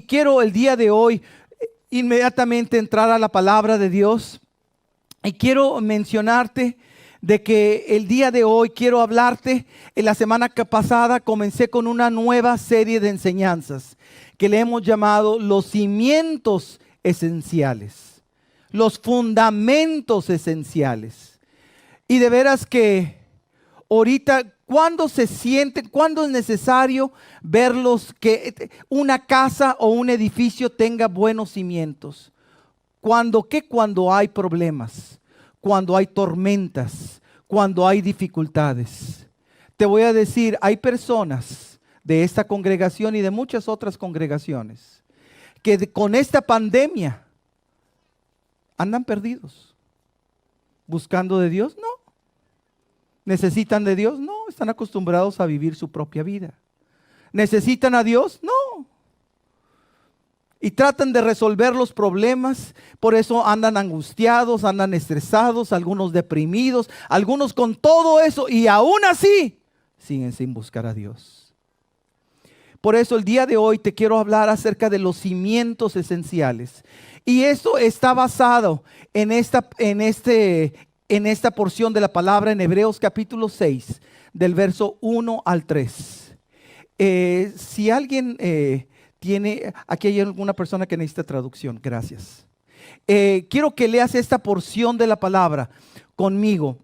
quiero el día de hoy inmediatamente entrar a la palabra de Dios. Y quiero mencionarte de que el día de hoy quiero hablarte. En la semana pasada comencé con una nueva serie de enseñanzas que le hemos llamado los cimientos esenciales, los fundamentos esenciales. Y de veras que ahorita, ¿cuándo se sienten, cuándo es necesario verlos, que una casa o un edificio tenga buenos cimientos? Cuando hay problemas, cuando hay tormentas, cuando hay dificultades. Te voy a decir, hay personas de esta congregación y de muchas otras congregaciones que con esta pandemia andan perdidos. ¿Buscando de Dios? No. ¿Necesitan de Dios? No. Están acostumbrados a vivir su propia vida. ¿Necesitan a Dios? No. Y tratan de resolver los problemas, por eso andan angustiados, andan estresados, algunos deprimidos, algunos con todo eso y aún así siguen sin buscar a Dios. Por eso el día de hoy te quiero hablar acerca de los cimientos esenciales. Y esto está basado en esta porción de la palabra en Hebreos capítulo 6, del verso 1 al 3. Si alguien aquí hay alguna persona que necesita traducción, gracias. Quiero que leas esta porción de la palabra conmigo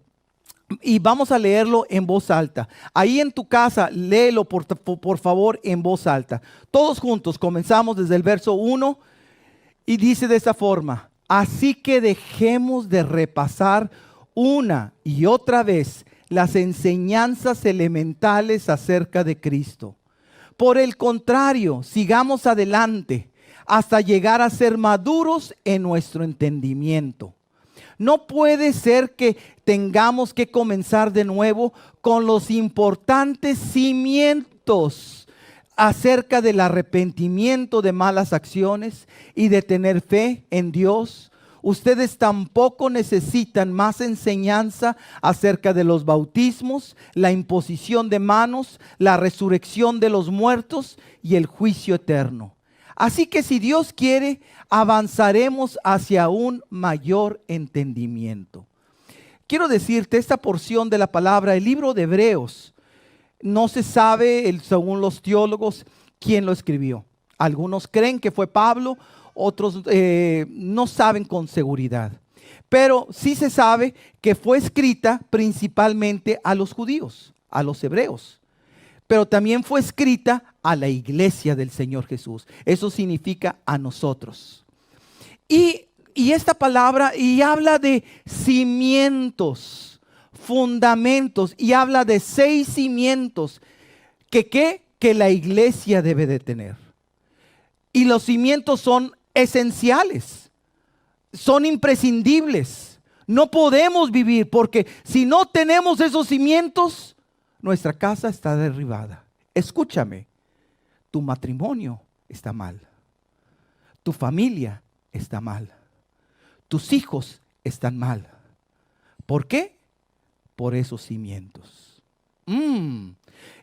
y vamos a leerlo en voz alta. Ahí en tu casa, léelo por favor en voz alta. Todos juntos, comenzamos desde el verso 1 y dice de esta forma: así que dejemos de repasar una y otra vez las enseñanzas elementales acerca de Cristo. Por el contrario, sigamos adelante hasta llegar a ser maduros en nuestro entendimiento. No puede ser que tengamos que comenzar de nuevo con los importantes cimientos acerca del arrepentimiento de malas acciones y de tener fe en Dios. Ustedes tampoco necesitan más enseñanza acerca de los bautismos, la imposición de manos, la resurrección de los muertos y el juicio eterno. Así que si Dios quiere, avanzaremos hacia un mayor entendimiento. Quiero decirte, esta porción de la palabra, el libro de Hebreos, no se sabe, según los teólogos, quién lo escribió. Algunos creen que fue Pablo, otros no saben con seguridad. Pero sí se sabe que fue escrita principalmente a los judíos, a los hebreos. Pero también fue escrita a la iglesia del Señor Jesús. Eso significa a nosotros. Y esta palabra y habla de cimientos, fundamentos, y habla de 6 cimientos que la iglesia debe de tener. Y los cimientos son esenciales, son imprescindibles. No podemos vivir porque si no tenemos esos cimientos, nuestra casa está derribada. Escúchame, tu matrimonio está mal, tu familia está mal, tus hijos están mal. ¿Por qué? Por esos cimientos.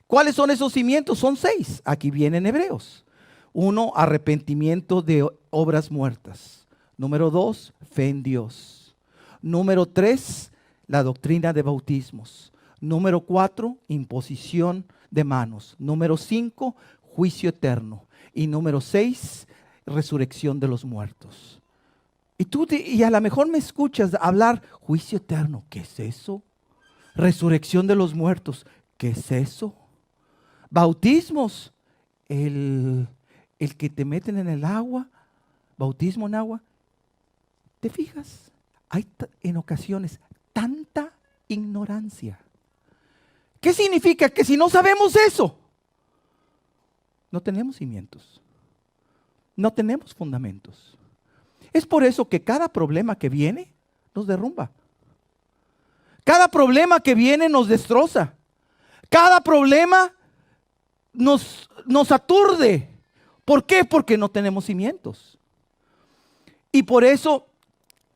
¿Cuáles son esos cimientos? Son 6. Aquí vienen Hebreos. 1, arrepentimiento de obras muertas. Número 2, fe en Dios. Número 3, la doctrina de bautismos. Número 4, imposición de manos. Número 5, juicio eterno. Y número 6, resurrección de los muertos. Y a lo mejor me escuchas hablar, juicio eterno, ¿qué es eso? Resurrección de los muertos, ¿qué es eso? Bautismos, el que te meten en el agua, bautismo en agua. ¿Te fijas? Hay en ocasiones tanta ignorancia. ¿Qué significa? Que si no sabemos eso, no tenemos cimientos, no tenemos fundamentos. Es por eso que cada problema que viene nos derrumba. Cada problema que viene nos destroza. Cada problema nos aturde. ¿Por qué? Porque no tenemos cimientos. Y por eso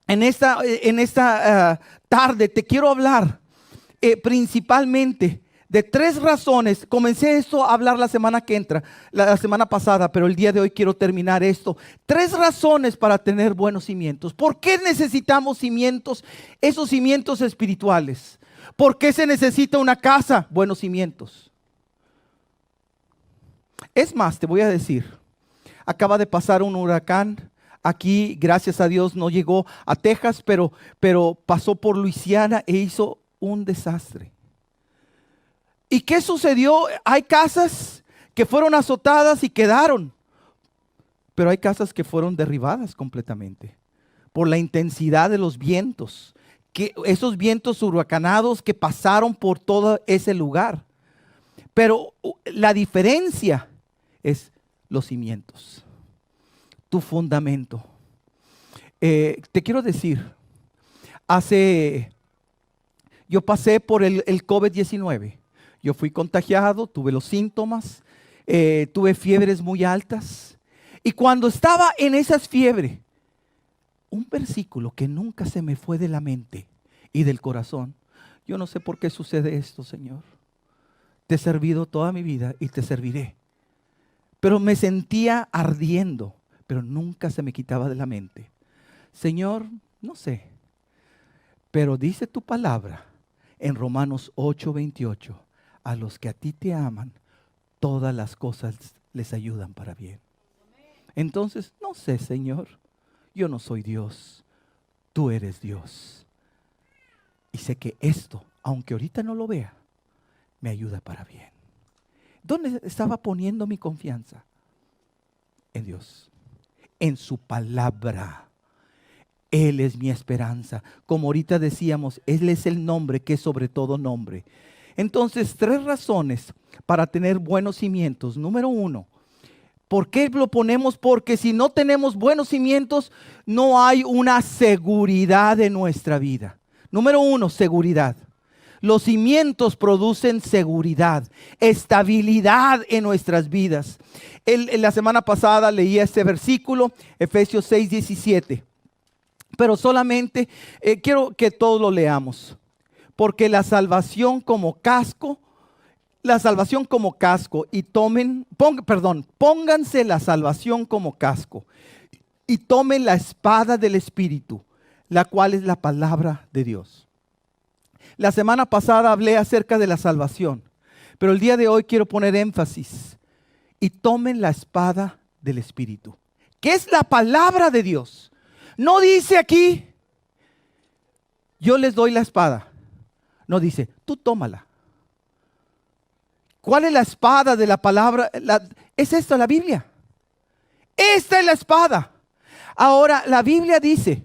en esta tarde te quiero hablar principalmente De 3 razones. Comencé esto a hablar la semana que entra, la semana pasada, pero el día de hoy quiero terminar esto. 3 razones para tener buenos cimientos. ¿Por qué necesitamos cimientos? Esos cimientos espirituales. ¿Por qué se necesita una casa? Buenos cimientos. Es más, te voy a decir, acaba de pasar un huracán. Aquí, gracias a Dios, no llegó a Texas, pero pasó por Luisiana e hizo un desastre. ¿Y qué sucedió? Hay casas que fueron azotadas y quedaron, pero hay casas que fueron derribadas completamente por la intensidad de los vientos, que esos vientos huracanados que pasaron por todo ese lugar. Pero la diferencia es los cimientos, tu fundamento. Te quiero decir, yo pasé por el COVID-19. Yo fui contagiado, tuve los síntomas, tuve fiebres muy altas. Y cuando estaba en esas fiebres, un versículo que nunca se me fue de la mente y del corazón. Yo no sé por qué sucede esto, Señor. Te he servido toda mi vida y te serviré. Pero me sentía ardiendo, pero nunca se me quitaba de la mente. Señor, no sé, pero dice tu palabra en Romanos 8:28. A los que a ti te aman, todas las cosas les ayudan para bien. Entonces, no sé, Señor, yo no soy Dios, tú eres Dios. Y sé que esto, aunque ahorita no lo vea, me ayuda para bien. ¿Dónde estaba poniendo mi confianza? En Dios, en su palabra. Él es mi esperanza. Como ahorita decíamos, Él es el nombre que es sobre todo nombre. Entonces, 3 razones para tener buenos cimientos. Número 1, ¿por qué lo ponemos? Porque si no tenemos buenos cimientos, no hay una seguridad en nuestra vida. Número 1, seguridad. Los cimientos producen seguridad, estabilidad en nuestras vidas. La semana pasada leía este versículo, Efesios 6:17. Pero solamente quiero que todos lo leamos. Porque la salvación como casco, y pónganse la salvación como casco y tomen la espada del Espíritu, la cual es la palabra de Dios. La semana pasada hablé acerca de la salvación, pero el día de hoy quiero poner énfasis y tomen la espada del Espíritu, que es la palabra de Dios. No dice aquí, yo les doy la espada. No dice, tú tómala. ¿Cuál es la espada de la palabra? Es esta la Biblia. Esta es la espada. Ahora, la Biblia dice,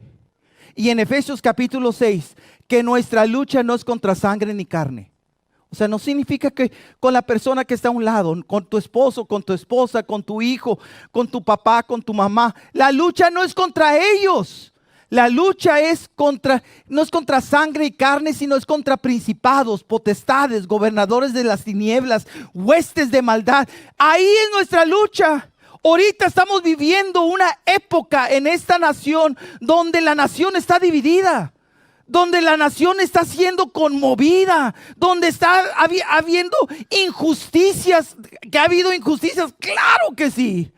y en Efesios capítulo 6, que nuestra lucha no es contra sangre ni carne. O sea, no significa que con la persona que está a un lado, con tu esposo, con tu esposa, con tu hijo, con tu papá, con tu mamá. La lucha no es contra ellos. La lucha no es contra sangre y carne, sino es contra principados, potestades, gobernadores de las tinieblas, huestes de maldad. Ahí es nuestra lucha. Ahorita estamos viviendo una época en esta nación donde la nación está dividida, donde la nación está siendo conmovida, donde está habiendo injusticias. ¿Que ha habido injusticias? Claro que sí.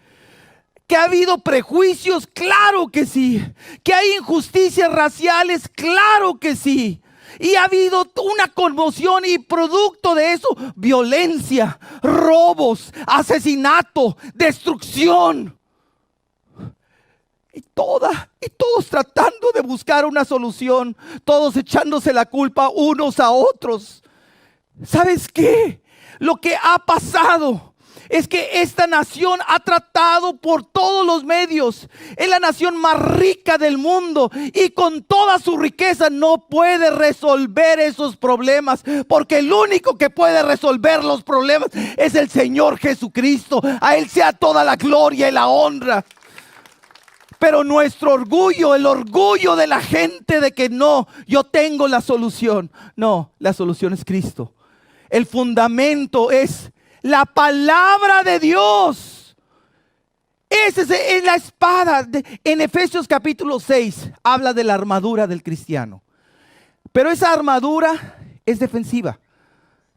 ¿Que ha habido prejuicios? Claro que sí. ¿Que hay injusticias raciales? Claro que sí. Y ha habido una conmoción y producto de eso, violencia, robos, asesinato, destrucción. Y todos tratando de buscar una solución, todos echándose la culpa unos a otros. ¿Sabes qué? Lo que ha pasado es que esta nación ha tratado por todos los medios. Es la nación más rica del mundo y con toda su riqueza no puede resolver esos problemas, porque el único que puede resolver los problemas es el Señor Jesucristo. A Él sea toda la gloria y la honra. Pero nuestro orgullo, el orgullo de la gente de que no, yo tengo la solución. No, la solución es Cristo. El fundamento es la palabra de Dios. Esa es la espada. En Efesios capítulo 6 habla de la armadura del cristiano. Pero esa armadura es defensiva.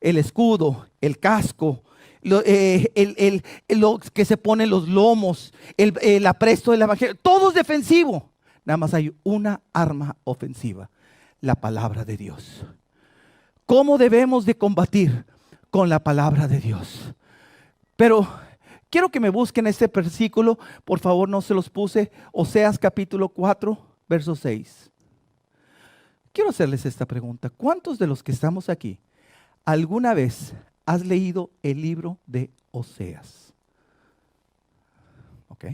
el escudo, el casco, lo que se pone en los lomos, el apresto del evangelio, todo es defensivo. Nada más hay una arma ofensiva, la palabra de Dios. ¿Cómo debemos de combatir? Con la palabra de Dios. Pero quiero que me busquen este versículo, por favor, no se los puse, Oseas capítulo 4, verso 6. Quiero hacerles esta pregunta: ¿cuántos de los que estamos aquí alguna vez has leído el libro de Oseas? ¿Ok?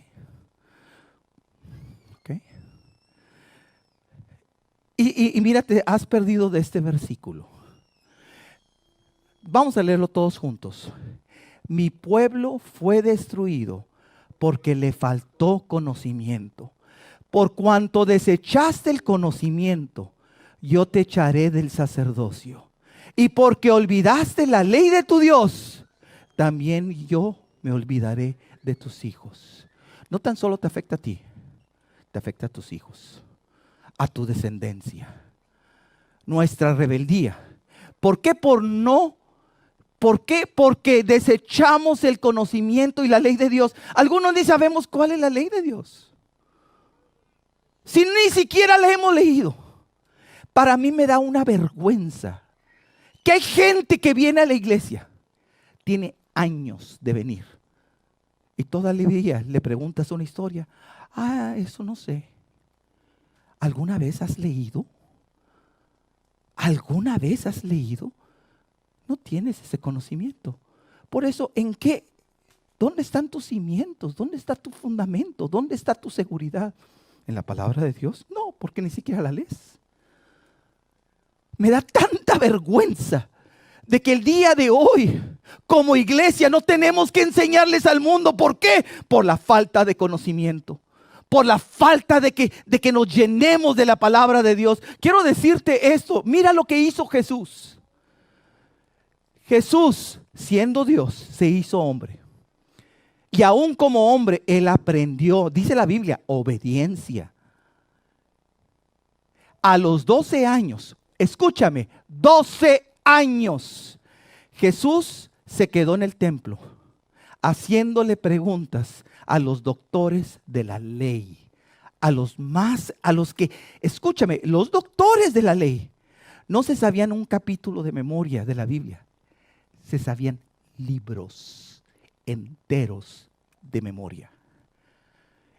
Y mírate, has perdido de este versículo. Vamos a leerlo todos juntos. Mi pueblo fue destruido porque le faltó conocimiento. Por cuanto desechaste el conocimiento, yo te echaré del sacerdocio. Y porque olvidaste la ley de tu Dios, también yo me olvidaré de tus hijos. No tan solo te afecta a ti, te afecta a tus hijos, a tu descendencia. Nuestra rebeldía. ¿Por qué? ¿Por qué? Porque desechamos el conocimiento y la ley de Dios. Algunos ni sabemos cuál es la ley de Dios, si ni siquiera la hemos leído. Para mí me da una vergüenza que hay gente que viene a la iglesia, tiene años de venir, y todavía le preguntas una historia. Eso no sé. ¿Alguna vez has leído? ¿Alguna vez has leído? No tienes ese conocimiento. Por eso, ¿dónde están tus cimientos? ¿Dónde está tu fundamento? ¿Dónde está tu seguridad? ¿En la palabra de Dios? No, porque ni siquiera la lees. Me da tanta vergüenza de que el día de hoy, como iglesia, no tenemos que enseñarles al mundo. ¿Por qué? Por la falta de conocimiento. Por la falta de que nos llenemos de la palabra de Dios. Quiero decirte esto. Mira lo que hizo Jesús. Jesús, siendo Dios, se hizo hombre. Y aún como hombre, Él aprendió, dice la Biblia, obediencia. A los 12 años, escúchame, 12 años, Jesús se quedó en el templo haciéndole preguntas a los doctores de la ley, a los que, escúchame, los doctores de la ley no se sabían un capítulo de memoria de la Biblia, se sabían libros enteros de memoria.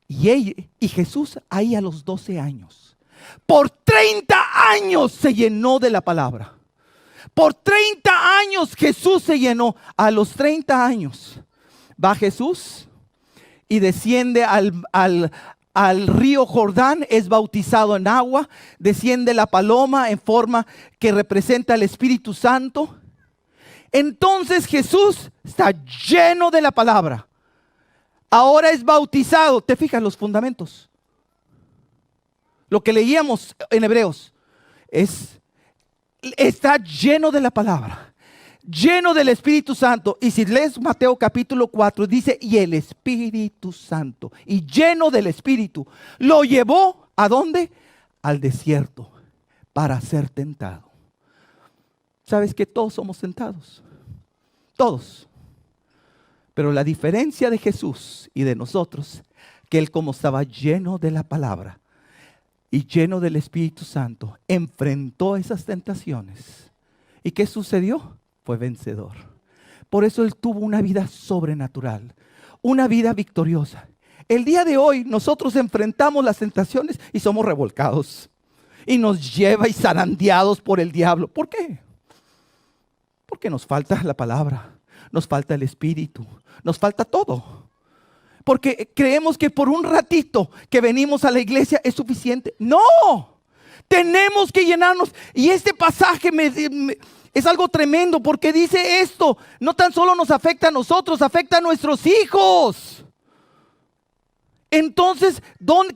Y Jesús ahí a los 12 años, por 30 años se llenó de la palabra. Por 30 años Jesús se llenó. A los 30 años va Jesús y desciende al río Jordán, es bautizado en agua, desciende la paloma en forma que representa al Espíritu Santo. Entonces Jesús está lleno de la palabra. Ahora es bautizado. ¿Te fijas los fundamentos? Lo que leíamos en Hebreos está lleno de la palabra, lleno del Espíritu Santo. Y si lees Mateo capítulo 4, dice, y el Espíritu Santo, y lleno del Espíritu, lo llevó ¿a dónde? Al desierto, para ser tentado. ¿Sabes que todos somos tentados? Todos. Pero la diferencia de Jesús y de nosotros, que Él, como estaba lleno de la palabra y lleno del Espíritu Santo, enfrentó esas tentaciones. ¿Y qué sucedió? Fue vencedor. Por eso Él tuvo una vida sobrenatural, una vida victoriosa. El día de hoy nosotros enfrentamos las tentaciones y somos revolcados. Y nos lleva y zarandeados por el diablo. ¿Por qué? Porque nos falta la palabra, nos falta el Espíritu, nos falta todo. Porque creemos que por un ratito que venimos a la iglesia es suficiente. ¡No! Tenemos que llenarnos. Y este pasaje es algo tremendo, porque dice esto: no tan solo nos afecta a nosotros, afecta a nuestros hijos. Entonces,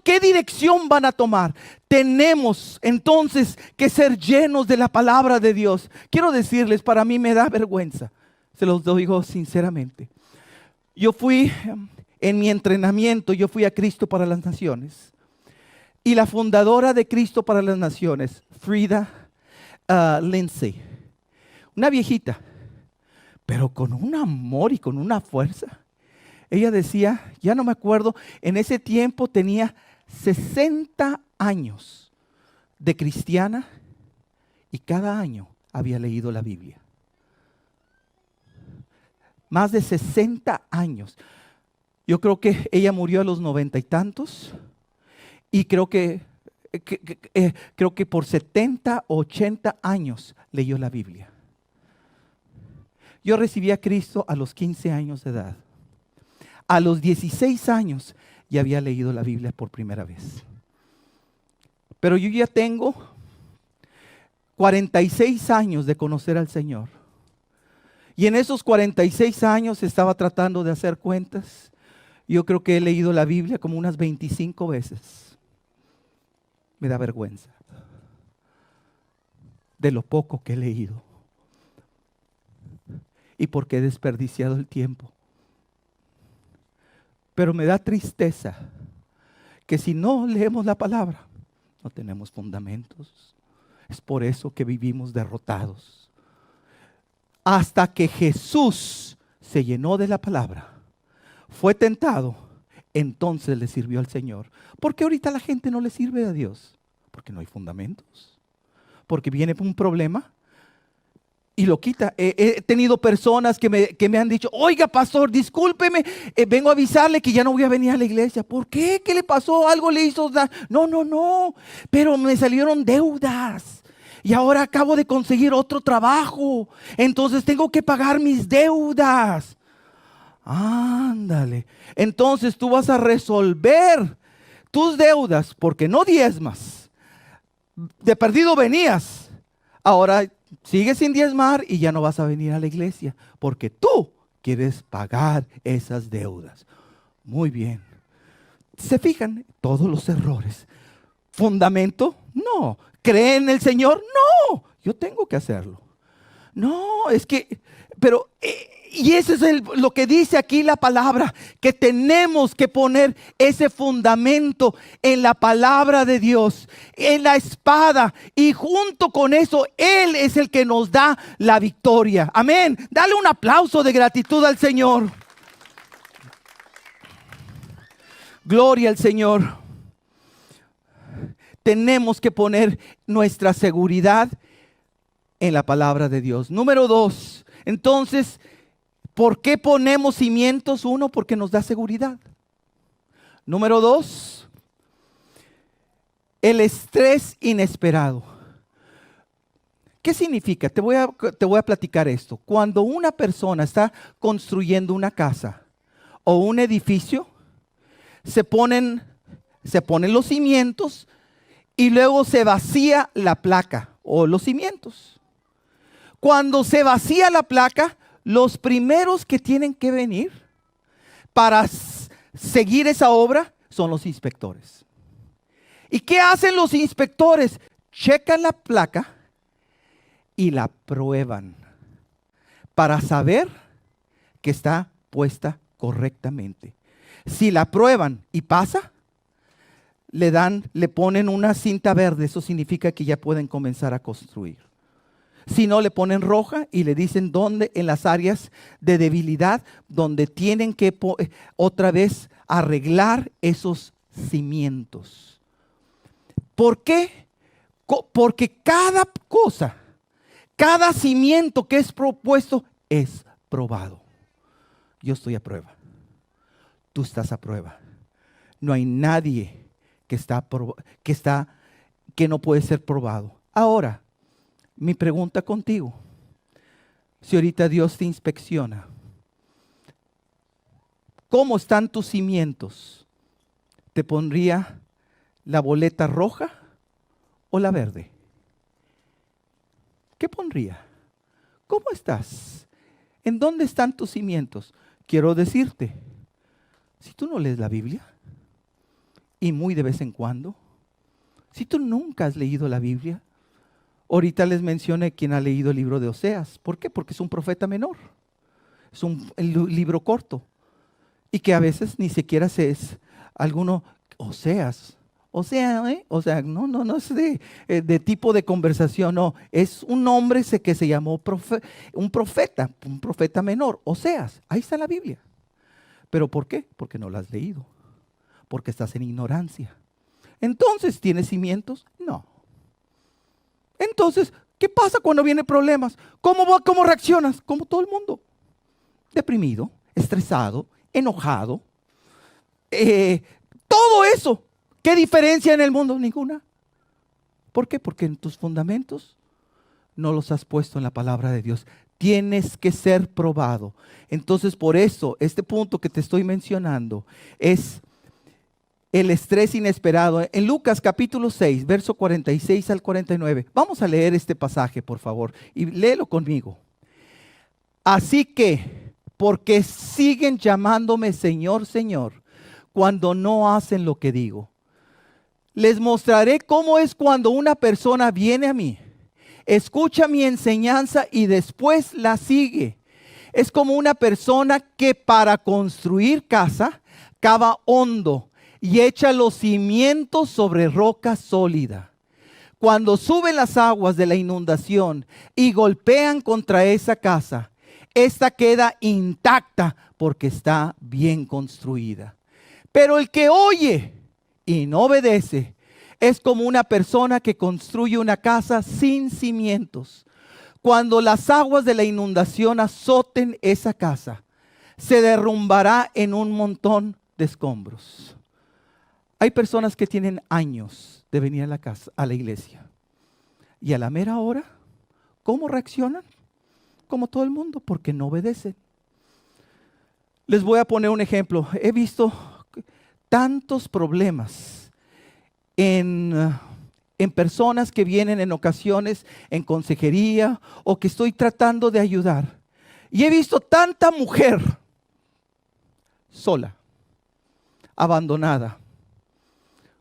¿qué dirección van a tomar? Tenemos entonces que ser llenos de la palabra de Dios. Quiero decirles, para mí me da vergüenza, se los digo sinceramente. Yo fui, en mi entrenamiento, yo fui a Cristo para las Naciones. Y la fundadora de Cristo para las Naciones, Frida Lindsay, una viejita, pero con un amor y con una fuerza. Ella decía, ya no me acuerdo, en ese tiempo tenía 60 años de cristiana y cada año había leído la Biblia. Más de 60 años. Yo creo que ella murió a los 90 y tantos y creo que por 70, 80 años leyó la Biblia. Yo recibí a Cristo a los 15 años de edad. A los 16 años ya había leído la Biblia por primera vez. Pero yo ya tengo 46 años de conocer al Señor. Y en esos 46 años estaba tratando de hacer cuentas. Yo creo que he leído la Biblia como unas 25 veces. Me da vergüenza de lo poco que he leído y porque he desperdiciado el tiempo. Pero me da tristeza que si no leemos la palabra, no tenemos fundamentos. Es por eso que vivimos derrotados. Hasta que Jesús se llenó de la palabra, fue tentado, entonces le sirvió al Señor. ¿Por qué ahorita la gente no le sirve a Dios? Porque no hay fundamentos. Porque viene un problema y lo quita. He tenido personas que me han dicho, oiga pastor, discúlpeme, vengo a avisarle que ya no voy a venir a la iglesia. ¿Por qué? ¿Qué le pasó? ¿Algo le hizo? No, pero me salieron deudas. Y ahora acabo de conseguir otro trabajo. Entonces tengo que pagar mis deudas. Ándale. Entonces tú vas a resolver tus deudas porque no diezmas. De perdido venías. Ahora sigues sin diezmar y ya no vas a venir a la iglesia porque tú quieres pagar esas deudas. Muy bien. ¿Se fijan? Todos los errores. ¿Fundamento? No. ¿Cree en el Señor? No. Yo tengo que hacerlo. No, es que, pero, y eso es lo que dice aquí la palabra, que tenemos que poner ese fundamento en la palabra de Dios, en la espada, y junto con eso, Él es el que nos da la victoria. Amén. Dale un aplauso de gratitud al Señor. Gloria al Señor. Tenemos que poner nuestra seguridad en la palabra de Dios. Número 2, entonces, ¿por qué ponemos cimientos? 1, porque nos da seguridad. Número 2, el estrés inesperado. ¿Qué significa? Te voy a platicar esto. Cuando una persona está construyendo una casa o un edificio, se ponen los cimientos y luego se vacía la placa o los cimientos. Cuando se vacía la placa, los primeros que tienen que venir para seguir esa obra son los inspectores. ¿Y qué hacen los inspectores? Checan la placa y la prueban para saber que está puesta correctamente. Si la prueban y pasa, le ponen una cinta verde. Eso significa que ya pueden comenzar a construir. Si no, le ponen roja y le dicen dónde en las áreas de debilidad, donde tienen que otra vez arreglar esos cimientos. ¿Por qué? Porque cada cosa, cada cimiento que es propuesto es probado. Yo estoy a prueba. Tú estás a prueba. No hay nadie que no puede ser probado. Ahora, mi pregunta contigo, si ahorita Dios te inspecciona, ¿cómo están tus cimientos? ¿Te pondría la boleta roja o la verde? ¿Qué pondría? ¿Cómo estás? ¿En dónde están tus cimientos? Quiero decirte, si tú no lees la Biblia, y muy de vez en cuando, si tú nunca has leído la Biblia, ahorita les mencioné quien ha leído el libro de Oseas. ¿Por qué? Porque es un profeta menor. Es un libro corto. Y que a veces ni siquiera es alguno, Oseas no es de tipo de conversación, no. Es un hombre que se llamó un profeta menor, Oseas. Ahí está la Biblia. ¿Pero por qué? Porque no la has leído. Porque estás en ignorancia. Entonces, ¿tienes cimientos? No. Entonces, ¿qué pasa cuando vienen problemas? ¿Cómo reaccionas? Como todo el mundo. Deprimido, estresado, enojado. Todo eso. ¿Qué diferencia en el mundo? Ninguna. ¿Por qué? Porque en tus fundamentos no los has puesto en la palabra de Dios. Tienes que ser probado. Entonces, por eso, este punto que te estoy mencionando es el estrés inesperado. En Lucas capítulo 6, verso 46 al 49. Vamos a leer este pasaje, por favor, y léelo conmigo. Así que, porque siguen llamándome Señor, Señor, cuando no hacen lo que digo. Les mostraré cómo es cuando una persona viene a mí, escucha mi enseñanza y después la sigue. Es como una persona que para construir casa, cava hondo y echa los cimientos sobre roca sólida. Cuando suben las aguas de la inundación y golpean contra esa casa, esta queda intacta porque está bien construida. Pero el que oye y no obedece es como una persona que construye una casa sin cimientos. Cuando las aguas de la inundación azoten esa casa, se derrumbará en un montón de escombros. Hay personas que tienen años de venir a la iglesia. Y a la mera hora, ¿cómo reaccionan? Como todo el mundo, porque no obedecen. Les voy a poner un ejemplo. He visto tantos problemas en personas que vienen en ocasiones en consejería o que estoy tratando de ayudar. Y he visto tanta mujer sola, abandonada,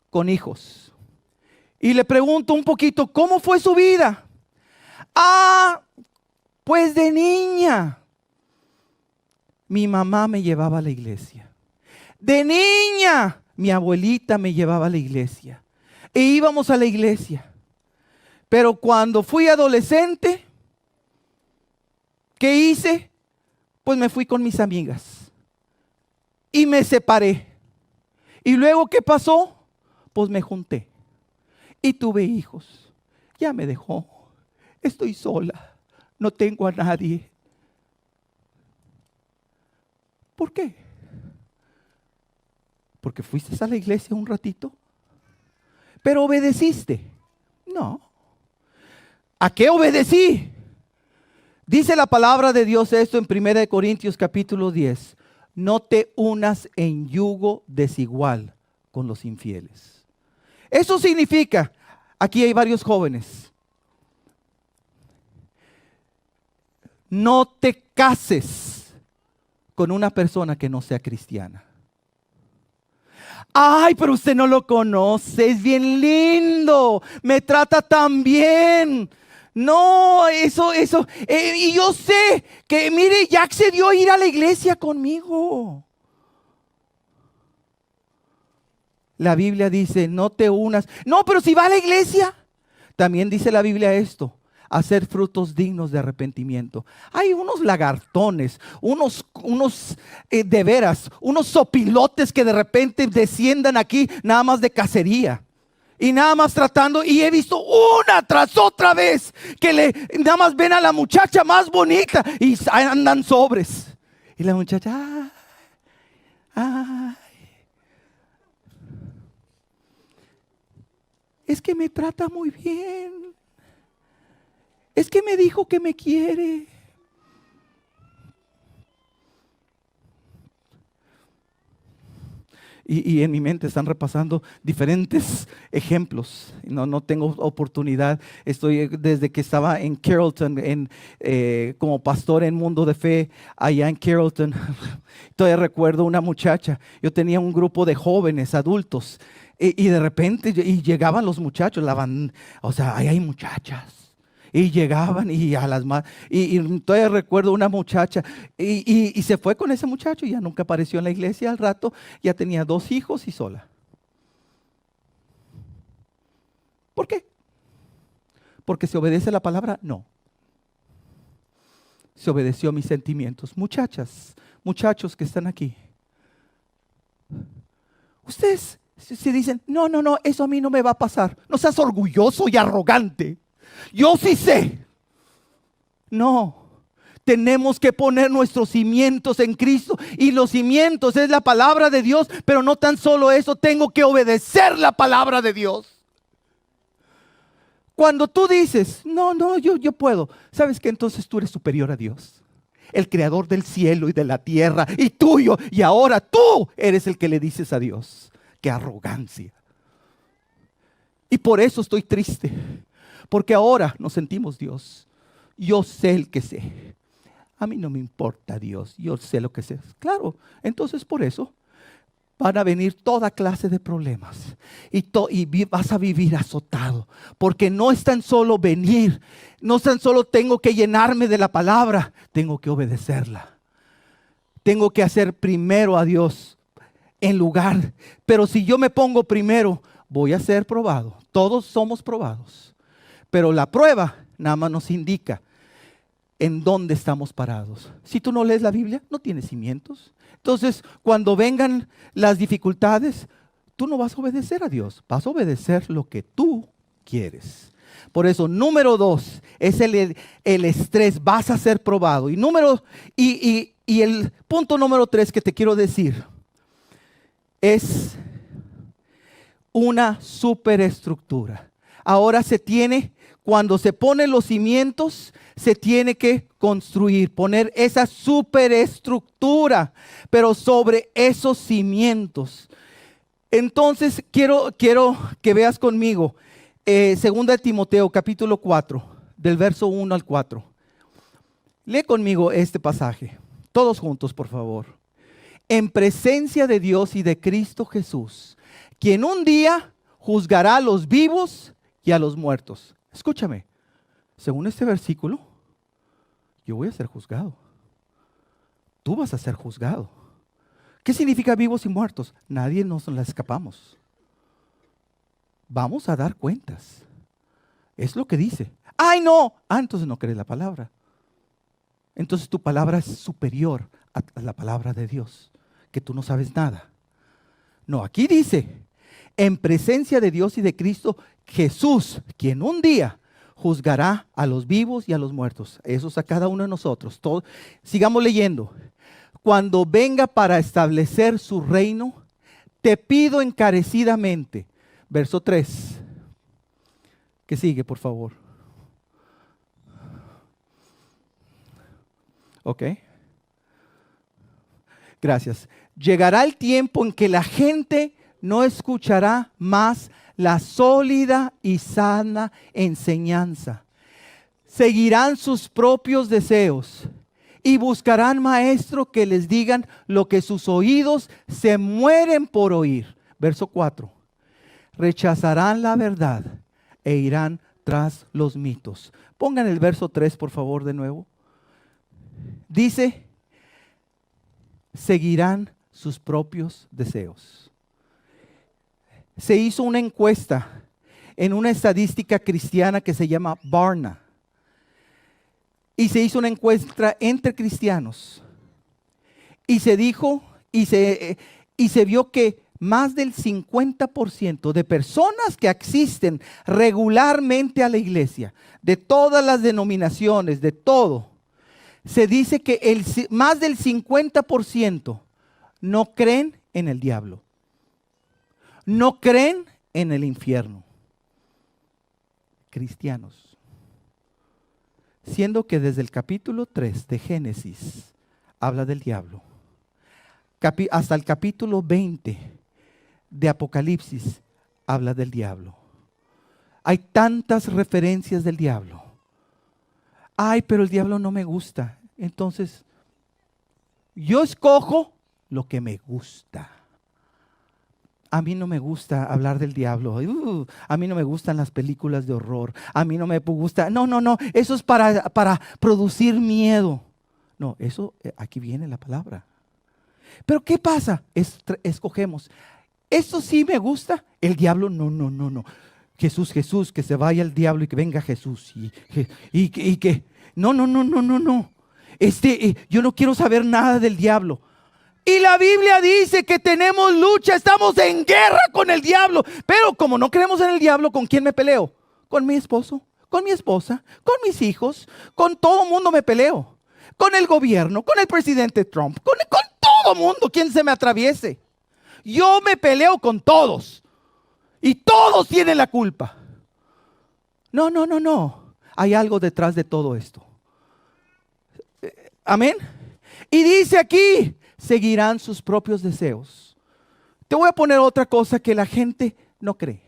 con hijos. Y le pregunto un poquito, ¿cómo fue su vida? Pues de niña, mi mamá me llevaba a la iglesia. De niña, mi abuelita me llevaba a la iglesia. E íbamos a la iglesia. Pero cuando fui adolescente, ¿qué hice? Pues me fui con mis amigas. Y me separé. ¿Y luego qué pasó? Pues me junté. Y tuve hijos. Ya me dejó. Estoy sola. No tengo a nadie. ¿Por qué? Porque fuiste a la iglesia un ratito. Pero obedeciste. No. ¿A qué obedecí? Dice la palabra de Dios esto en 1 Corintios capítulo 10. No te unas en yugo desigual con los infieles. Eso significa, aquí hay varios jóvenes. No te cases con una persona que no sea cristiana. Ay, pero usted no lo conoce, es bien lindo, me trata tan bien. No, eso, y yo sé que, mire, ya accedió a ir a la iglesia conmigo. La Biblia dice, no te unas. No, pero si va a la iglesia, también dice la Biblia esto. Hacer frutos dignos de arrepentimiento. Hay unos lagartones, unos de veras, unos sopilotes que de repente desciendan aquí nada más de cacería. Y nada más tratando, y he visto una tras otra vez que nada más ven a la muchacha más bonita y andan sobres. Y la muchacha, es que me trata muy bien. Es que me dijo que me quiere. Y en mi mente están repasando diferentes ejemplos. No tengo oportunidad. Estoy desde que estaba en Carrollton, como pastor en Mundo de Fe, allá en Carrollton. Todavía recuerdo una muchacha. Yo tenía un grupo de jóvenes, adultos. Y de repente llegaban los muchachos. Ahí hay muchachas. Y llegaban y todavía recuerdo una muchacha y se fue con ese muchacho y ya nunca apareció en la iglesia. Al rato ya tenía 2 hijos y sola. ¿Por qué? ¿Porque se obedece a la palabra? No. Se obedeció a mis sentimientos. Muchachas, muchachos que están aquí. Ustedes se dicen, no, eso a mí no me va a pasar. No seas orgulloso y arrogante. Yo sí sé. No. Tenemos que poner nuestros cimientos en Cristo. Y los cimientos es la palabra de Dios. Pero no tan solo eso, tengo que obedecer la palabra de Dios. Cuando tú dices, no, yo puedo. ¿Sabes qué? Entonces tú eres superior a Dios. El creador del cielo y de la tierra y tuyo. Y ahora tú eres el que le dices a Dios. ¡Qué arrogancia! Y por eso estoy triste. Porque ahora nos sentimos Dios. Yo sé el que sé. A mí no me importa Dios. Yo sé lo que sé. Claro, entonces por eso van a venir toda clase de problemas. Y vas a vivir azotado. Porque no es tan solo venir. No es tan solo tengo que llenarme de la palabra. Tengo que obedecerla. Tengo que hacer primero a Dios en lugar. Pero si yo me pongo primero, voy a ser probado. Todos somos probados. Pero la prueba nada más nos indica en dónde estamos parados. Si tú no lees la Biblia, no tienes cimientos. Entonces, cuando vengan las dificultades, tú no vas a obedecer a Dios. Vas a obedecer lo que tú quieres. Por eso, número 2, es el estrés. Vas a ser probado. Y el punto número 3 que te quiero decir es una superestructura. Ahora cuando se ponen los cimientos, se tiene que construir, poner esa superestructura, pero sobre esos cimientos. Entonces, quiero que veas conmigo, 2 Timoteo capítulo 4, del verso 1 al 4. Lee conmigo este pasaje, todos juntos por favor. En presencia de Dios y de Cristo Jesús, quien un día juzgará a los vivos y a los muertos. Escúchame, según este versículo, yo voy a ser juzgado. Tú vas a ser juzgado. ¿Qué significa vivos y muertos? Nadie nos la escapamos. Vamos a dar cuentas. Es lo que dice. ¡Ay, no! Entonces no crees la palabra. Entonces tu palabra es superior a la palabra de Dios, que tú no sabes nada. No, aquí dice, en presencia de Dios y de Cristo Jesús, quien un día juzgará a los vivos y a los muertos. Eso es a cada uno de nosotros. Sigamos leyendo. Cuando venga para establecer su reino, te pido encarecidamente. Verso 3. ¿Qué sigue, por favor? Ok. Gracias. Llegará el tiempo en que la gente no escuchará más la sólida y sana enseñanza. Seguirán sus propios deseos y buscarán maestros que les digan lo que sus oídos se mueren por oír. Verso 4. Rechazarán la verdad e irán tras los mitos. Pongan el verso 3 por favor de nuevo. Dice, seguirán sus propios deseos. Se hizo una encuesta en una estadística cristiana que se llama Barna. Y se hizo una encuesta entre cristianos. Y se dijo, y se vio que más del 50% de personas que asisten regularmente a la iglesia, de todas las denominaciones, de todo, se dice que más del 50% no creen en el diablo. No creen en el infierno. Cristianos. Siendo que desde el capítulo 3 de Génesis habla del diablo. Hasta el capítulo 20 de Apocalipsis habla del diablo. Hay tantas referencias del diablo. Ay, pero el diablo no me gusta. Entonces, yo escojo lo que me gusta. A mí no me gusta hablar del diablo. A mí no me gustan las películas de horror. A mí no me gusta. No. Eso es para producir miedo. No, eso, aquí viene la palabra. Pero ¿qué pasa? Escogemos. Esto sí me gusta. El diablo, no. Jesús, Jesús, que se vaya el diablo y que venga Jesús. Y que, no. Yo no quiero saber nada del diablo. Y la Biblia dice que tenemos lucha, estamos en guerra con el diablo. Pero como no creemos en el diablo, ¿con quién me peleo? Con mi esposo, con mi esposa, con mis hijos, con todo mundo me peleo. Con el gobierno, con el presidente Trump, con todo mundo, quien se me atraviese. Yo me peleo con todos. Y todos tienen la culpa. No. Hay algo detrás de todo esto. Amén. Y dice aquí, seguirán sus propios deseos. Te voy a poner otra cosa que la gente no cree.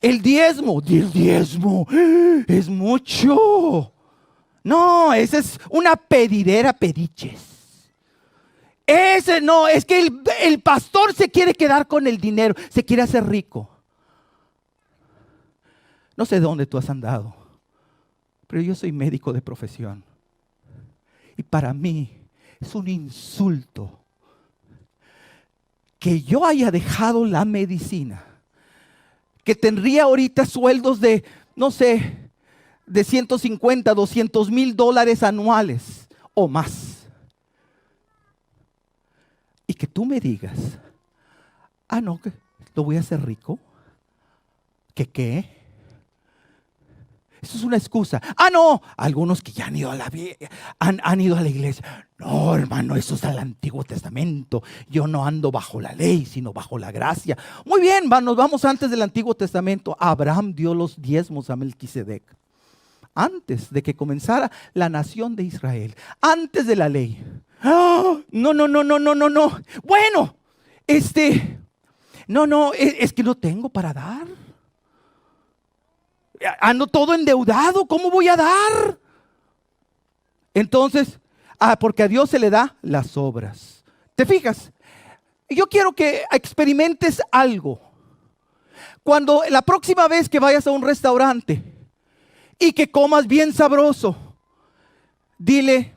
El diezmo es mucho. No, esa es una pedidera pediches. Ese no, es que el pastor se quiere quedar con el dinero, se quiere hacer rico. No sé dónde tú has andado, pero yo soy médico de profesión. Y para mí es un insulto que yo haya dejado la medicina, que tendría ahorita sueldos de, no sé, de 150, 200 mil dólares anuales o más. Y que tú me digas, no, que lo voy a hacer rico. ¿Qué? Eso es una excusa. No, algunos que ya han ido han ido a la iglesia. No, hermano, eso es al Antiguo Testamento. Yo no ando bajo la ley, sino bajo la gracia. Muy bien, nos vamos antes del Antiguo Testamento. Abraham dio los diezmos a Melquisedec. Antes de que comenzara la nación de Israel. Antes de la ley. No. Bueno, es que no tengo para dar. Ando todo endeudado, ¿cómo voy a dar? Entonces, porque a Dios se le da las obras. ¿Te fijas? Yo quiero que experimentes algo. Cuando la próxima vez que vayas a un restaurante y que comas bien sabroso, dile: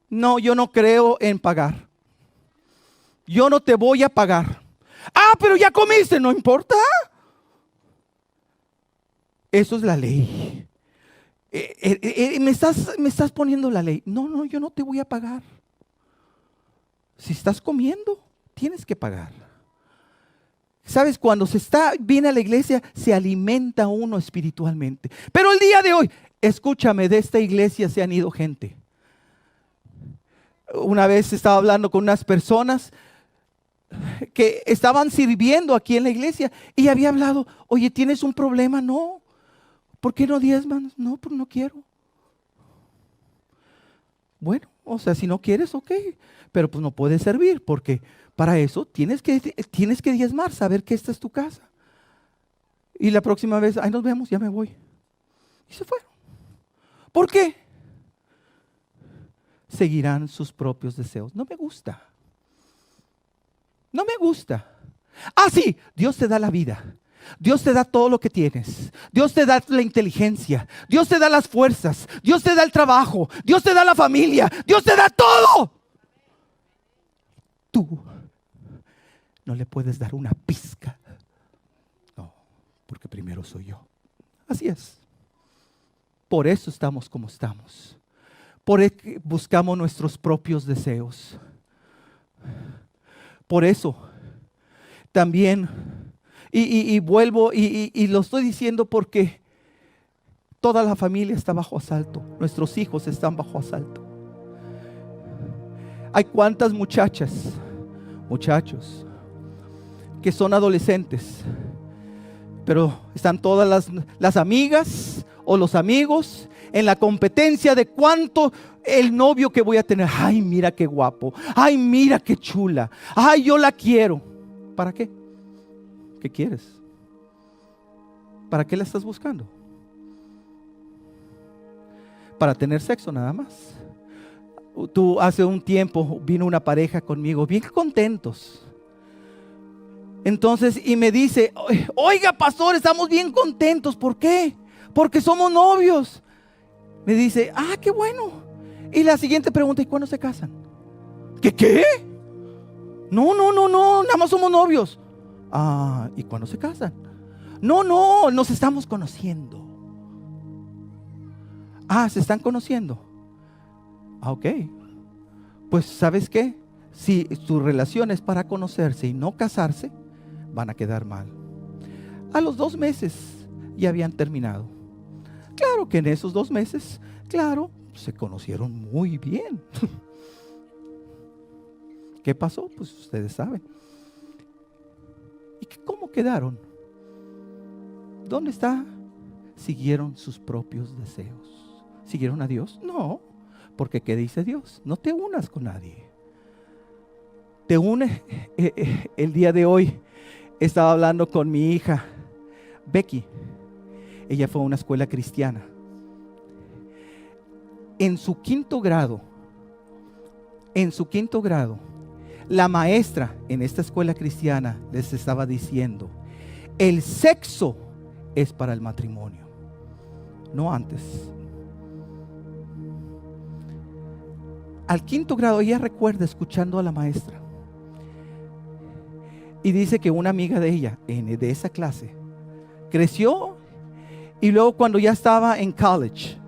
no, yo no creo en pagar. Yo no te voy a pagar. Pero ya comiste, no importa. Eso es la ley. Me estás poniendo la ley. No, yo no te voy a pagar. Si estás comiendo, tienes que pagar. ¿Sabes? Cuando viene a la iglesia, se alimenta uno espiritualmente. Pero el día de hoy, escúchame, de esta iglesia se han ido gente. Una vez estaba hablando con unas personas que estaban sirviendo aquí en la iglesia y había hablado: oye, ¿tienes un problema? No. ¿Por qué no diezman? No, pues no quiero. Bueno, o sea, si no quieres, ok, pero pues no puedes servir, porque para eso tienes que diezmar, saber que esta es tu casa. Y la próxima vez, nos vemos, ya me voy. Y se fueron. ¿Por qué? Seguirán sus propios deseos. No me gusta. Sí, Dios te da la vida. Dios te da todo lo que tienes. Dios te da la inteligencia. Dios te da las fuerzas. Dios te da el trabajo. Dios te da la familia. Dios te da todo. Tú no le puedes dar una pizca. No, porque primero soy yo. Así es. Por eso estamos como estamos. Por eso buscamos nuestros propios deseos. Por eso también, y vuelvo y lo estoy diciendo porque toda la familia está bajo asalto. Nuestros hijos están bajo asalto. Hay cuantas muchachos que son adolescentes, pero están todas las amigas o los amigos en la competencia de cuánto el novio que voy a tener. Ay, mira qué guapo. Ay, mira qué chula. Ay, yo la quiero. ¿Para qué? ¿Qué quieres? ¿Para qué la estás buscando? Para tener sexo nada más. Hace un tiempo vino una pareja conmigo, bien contentos. Entonces, y me dice: oiga, pastor, estamos bien contentos. ¿Por qué? Porque somos novios. Me dice: qué bueno. Y la siguiente pregunta: ¿y cuándo se casan? ¿Qué? No, no, no, no, nada más somos novios. Ah, ¿y cuándo se casan? No, no, nos estamos conociendo. Ah, ¿se están conociendo? Ah, ok. Pues ¿sabes qué? Si su relación es para conocerse y no casarse, van a quedar mal. A los 2 meses ya habían terminado. Claro que en esos 2 meses, claro, se conocieron muy bien. ¿Qué pasó? Pues ustedes saben. ¿Y cómo quedaron? ¿Dónde está? Siguieron sus propios deseos. ¿Siguieron a Dios? No, porque ¿qué dice Dios? No te unas con nadie. Te une. El día de hoy estaba hablando con mi hija Becky. Ella fue a una escuela cristiana. En su quinto grado, la maestra en esta escuela cristiana les estaba diciendo: el sexo es para el matrimonio, no antes. Al quinto grado ella recuerda escuchando a la maestra y dice que una amiga de ella de esa clase creció y luego cuando ya estaba en college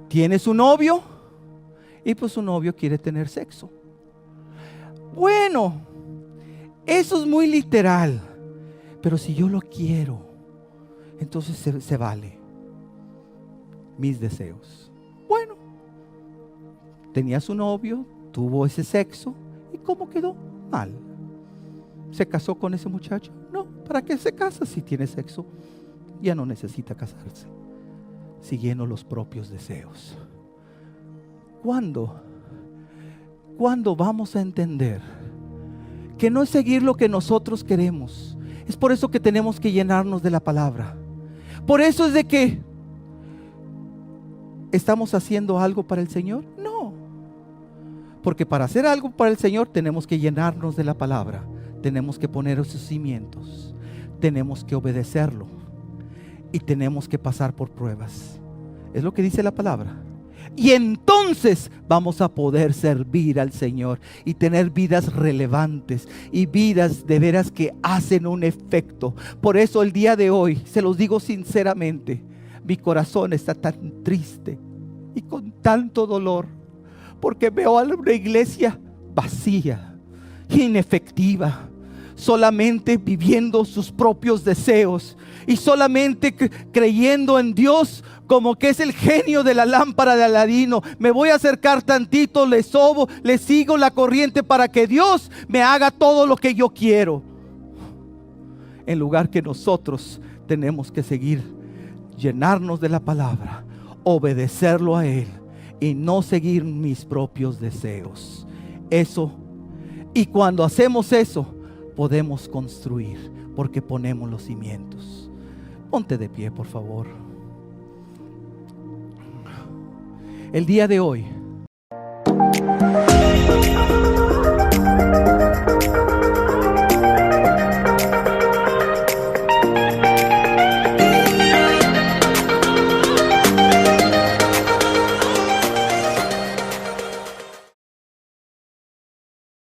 tiene su novio y pues su novio quiere tener sexo. Bueno, eso es muy literal, pero si yo lo quiero, entonces se vale. Mis deseos. Bueno, tenía su novio, tuvo ese sexo y ¿cómo quedó? Mal. ¿Se casó con ese muchacho? No, ¿para qué se casa si tiene sexo? Ya no necesita casarse. Siguiendo los propios deseos. ¿Cuándo vamos a entender que no es seguir lo que nosotros queremos? Es por eso que tenemos que llenarnos de la palabra. Por eso es de que ¿estamos haciendo algo para el Señor? No. Porque para hacer algo para el Señor tenemos que llenarnos de la palabra. Tenemos que poner esos cimientos. Tenemos que obedecerlo. Y tenemos que pasar por pruebas. Es lo que dice la palabra. Y entonces vamos a poder servir al Señor y tener vidas relevantes y vidas de veras que hacen un efecto. Por eso el día de hoy, se los digo sinceramente, mi corazón está tan triste y con tanto dolor porque veo a una iglesia vacía, inefectiva, solamente viviendo sus propios deseos y solamente creyendo en Dios como que es el genio de la lámpara de Aladino. Me voy a acercar tantito, le sobo, le sigo la corriente para que Dios me haga todo lo que yo quiero. En lugar que nosotros tenemos que seguir, llenarnos de la palabra, obedecerlo a Él y no seguir mis propios deseos. Eso, y cuando hacemos eso, podemos construir porque ponemos los cimientos. Ponte de pie, por favor. El día de hoy